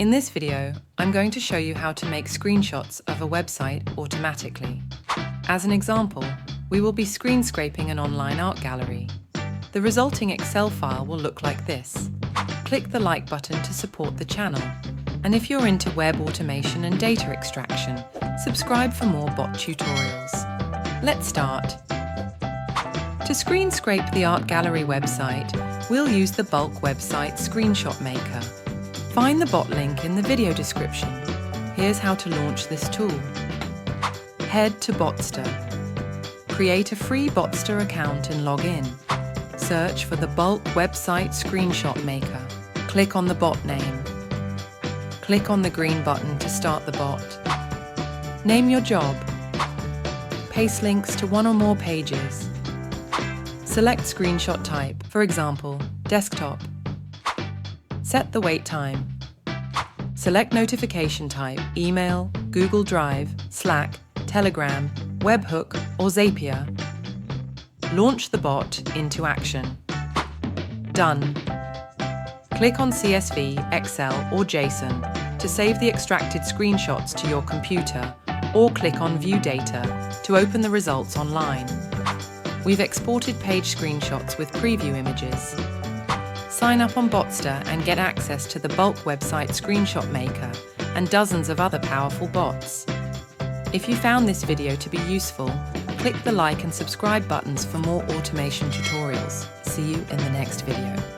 In this video, I'm going to show you how to make screenshots of a website automatically. As an example, we will be screen scraping an online art gallery. The resulting Excel file will look like this. Click the like button to support the channel. And if you're into web automation and data extraction, subscribe for more bot tutorials. Let's start. To screen scrape the art gallery website, we'll use the bulk website screenshot maker. Find the bot link in the video description. Here's how to launch this tool. Head to Botster. Create a free Botster account and log in. Search for the bulk website screenshot maker. Click on the bot name. Click on the green button to start the bot. Name your job. Paste links to one or more pages. Select screenshot type, for example, desktop. Set the wait time. Select notification type, email, Google Drive, Slack, Telegram, webhook, or Zapier. Launch the bot into action. Done. Click on CSV, Excel, or JSON to save the extracted screenshots to your computer, or click on View Data to open the results online. We've exported page screenshots with preview images. Sign up on Botster and get access to the bulk website screenshot maker and dozens of other powerful bots. If you found this video to be useful, click the like and subscribe buttons for more automation tutorials. See you in the next video.